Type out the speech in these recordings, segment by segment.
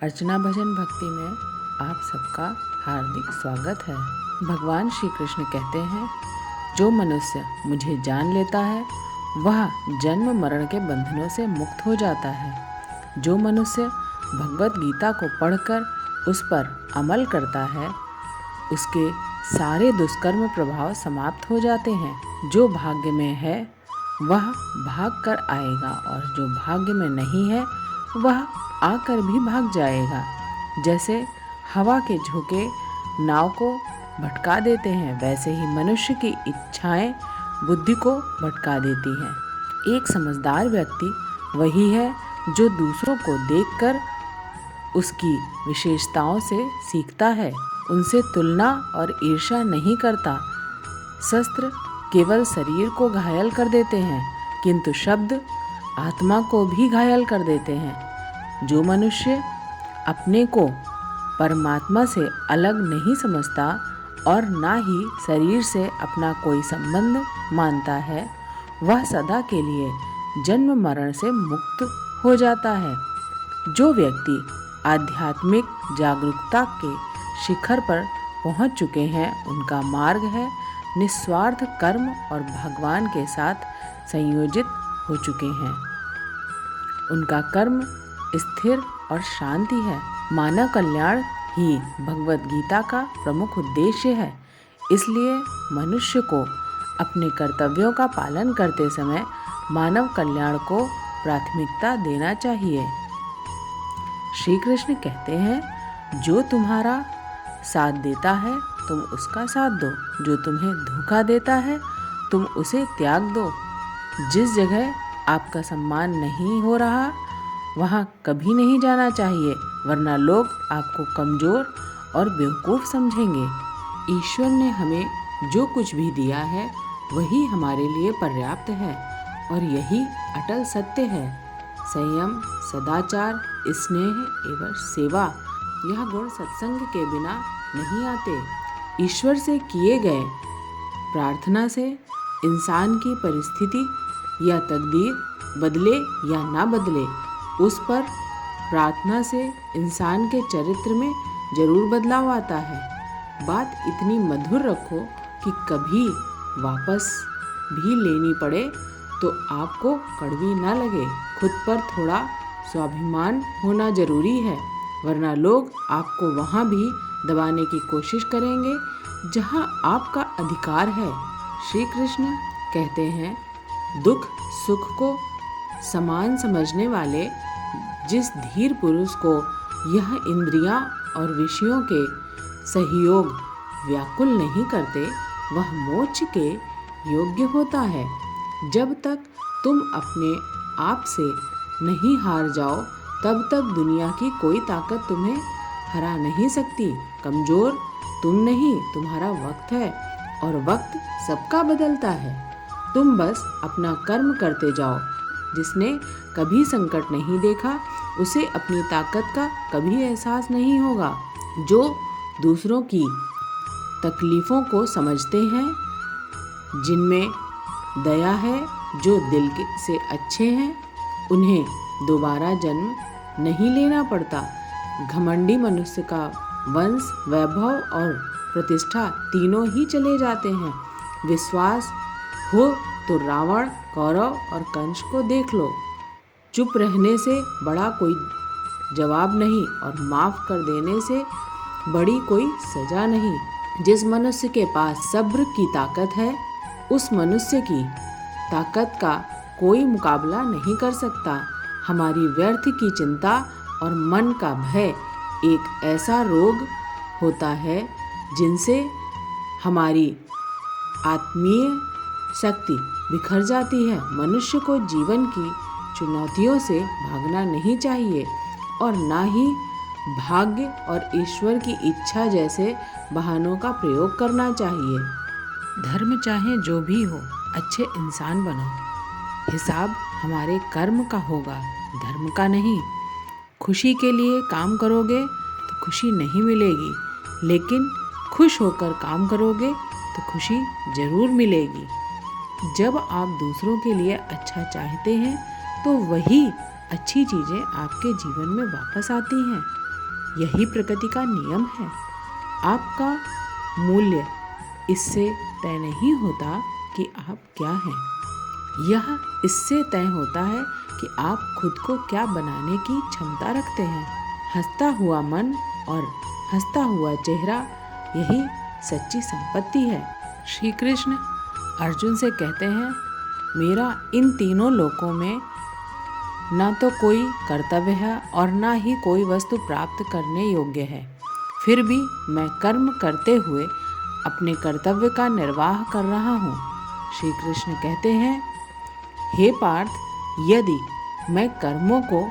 अर्चना भजन भक्ति में आप सबका हार्दिक स्वागत है। भगवान श्री कृष्ण कहते हैं, जो मनुष्य मुझे जान लेता है वह जन्म मरण के बंधनों से मुक्त हो जाता है। जो मनुष्य भगवत गीता को पढ़कर उस पर अमल करता है उसके सारे दुष्कर्म प्रभाव समाप्त हो जाते हैं। जो भाग्य में है वह भाग कर आएगा और जो भाग्य में नहीं है वह आकर भी भाग जाएगा। जैसे हवा के झोंके नाव को भटका देते हैं, वैसे ही मनुष्य की इच्छाएं बुद्धि को भटका देती हैं। एक समझदार व्यक्ति वही है जो दूसरों को देखकर उसकी विशेषताओं से सीखता है, उनसे तुलना और ईर्ष्या नहीं करता। शस्त्र केवल शरीर को घायल कर देते हैं, किंतु शब्द आत्मा को भी घायल कर देते हैं। जो मनुष्य अपने को परमात्मा से अलग नहीं समझता और ना ही शरीर से अपना कोई संबंध मानता है, वह सदा के लिए जन्म मरण से मुक्त हो जाता है। जो व्यक्ति आध्यात्मिक जागरूकता के शिखर पर पहुंच चुके हैं, उनका मार्ग है निस्वार्थ कर्म और भगवान के साथ संयोजित हो चुके हैं। उनका कर्म स्थिर और शांति है। मानव कल्याण ही भगवत गीता का प्रमुख उद्देश्य है। इसलिए मनुष्य को अपने कर्तव्यों का पालन करते समय मानव कल्याण को प्राथमिकता देना चाहिए। श्री कृष्ण कहते हैं, जो तुम्हारा साथ देता है तुम उसका साथ दो, जो तुम्हें धोखा देता है तुम उसे त्याग दो। जिस जगह आपका सम्मान नहीं हो रहा वहाँ कभी नहीं जाना चाहिए, वरना लोग आपको कमज़ोर और बेवकूफ़ समझेंगे। ईश्वर ने हमें जो कुछ भी दिया है वही हमारे लिए पर्याप्त है और यही अटल सत्य है। संयम, सदाचार, स्नेह एवं सेवा, यह गुण सत्संग के बिना नहीं आते। ईश्वर से किए गए प्रार्थना से इंसान की परिस्थिति या तकदीर बदले या ना बदले, उस पर प्रार्थना से इंसान के चरित्र में जरूर बदलाव आता है। बात इतनी मधुर रखो कि कभी वापस भी लेनी पड़े तो आपको कड़वी ना लगे। खुद पर थोड़ा स्वाभिमान होना जरूरी है, वरना लोग आपको वहाँ भी दबाने की कोशिश करेंगे जहाँ आपका अधिकार है। श्री कृष्ण कहते हैं, दुख सुख को समान समझने वाले जिस धीर पुरुष को यह इंद्रियां और विषयों के सहयोग व्याकुल नहीं करते, वह मोक्ष के योग्य होता है। जब तक तुम अपने आप से नहीं हार जाओ तब तक दुनिया की कोई ताकत तुम्हें हरा नहीं सकती। कमज़ोर तुम नहीं, तुम्हारा वक्त है और वक्त सबका बदलता है। तुम बस अपना कर्म करते जाओ। जिसने कभी संकट नहीं देखा उसे अपनी ताकत का कभी एहसास नहीं होगा। जो दूसरों की तकलीफ़ों को समझते हैं, जिनमें दया है, जो दिल से अच्छे हैं, उन्हें दोबारा जन्म नहीं लेना पड़ता। घमंडी मनुष्य का वंश, वैभव और प्रतिष्ठा तीनों ही चले जाते हैं। विश्वास हो तो रावण, कौरव और कंस को देख लो। चुप रहने से बड़ा कोई जवाब नहीं और माफ़ कर देने से बड़ी कोई सज़ा नहीं। जिस मनुष्य के पास सब्र की ताकत है, उस मनुष्य की ताकत का कोई मुकाबला नहीं कर सकता। हमारी व्यर्थ की चिंता और मन का भय एक ऐसा रोग होता है जिनसे हमारी आत्मीय शक्ति बिखर जाती है। मनुष्य को जीवन की चुनौतियों से भागना नहीं चाहिए और ना ही भाग्य और ईश्वर की इच्छा जैसे बहानों का प्रयोग करना चाहिए। धर्म चाहे जो भी हो, अच्छे इंसान बनो। हिसाब हमारे कर्म का होगा, धर्म का नहीं। खुशी के लिए काम करोगे तो खुशी नहीं मिलेगी, लेकिन खुश होकर काम करोगे तो खुशी जरूर मिलेगी। जब आप दूसरों के लिए अच्छा चाहते हैं तो वही अच्छी चीज़ें आपके जीवन में वापस आती हैं। यही प्रकृति का नियम है। आपका मूल्य इससे तय नहीं होता कि आप क्या हैं, यह इससे तय होता है कि आप खुद को क्या बनाने की क्षमता रखते हैं। हंसता हुआ मन और हंसता हुआ चेहरा, यही सच्ची संपत्ति है। श्री कृष्ण अर्जुन से कहते हैं, मेरा इन तीनों लोकों में ना तो कोई कर्तव्य है और ना ही कोई वस्तु प्राप्त करने योग्य है, फिर भी मैं कर्म करते हुए अपने कर्तव्य का निर्वाह कर रहा हूँ। श्री कृष्ण कहते हैं, हे पार्थ, यदि मैं कर्मों को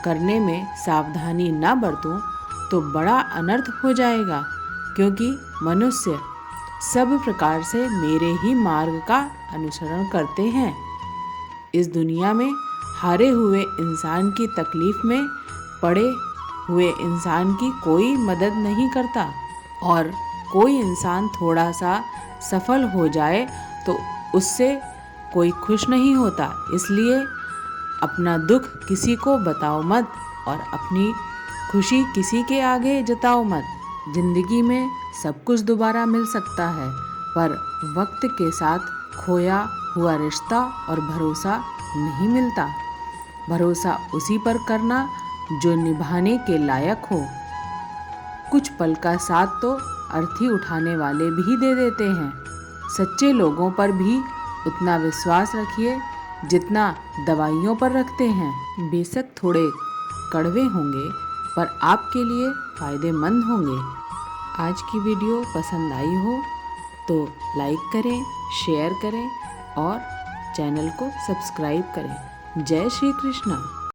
करने में सावधानी न बरतूं तो बड़ा अनर्थ हो जाएगा, क्योंकि मनुष्य सब प्रकार से मेरे ही मार्ग का अनुसरण करते हैं। इस दुनिया में हारे हुए इंसान की तकलीफ में पड़े हुए इंसान की कोई मदद नहीं करता, और कोई इंसान थोड़ा सा सफल हो जाए तो उससे कोई खुश नहीं होता। इसलिए अपना दुख किसी को बताओ मत और अपनी खुशी किसी के आगे जताओ मत। जिंदगी में सब कुछ दोबारा मिल सकता है, पर वक्त के साथ खोया हुआ रिश्ता और भरोसा नहीं मिलता। भरोसा उसी पर करना जो निभाने के लायक हो। कुछ पल का साथ तो अर्थी उठाने वाले भी दे देते हैं। सच्चे लोगों पर भी उतना विश्वास रखिए जितना दवाइयों पर रखते हैं। बेशक थोड़े कड़वे होंगे, पर आपके लिए फ़ायदेमंद होंगे। आज की वीडियो पसंद आई हो तो लाइक करें, शेयर करें और चैनल को सब्सक्राइब करें। जय श्री कृष्ण।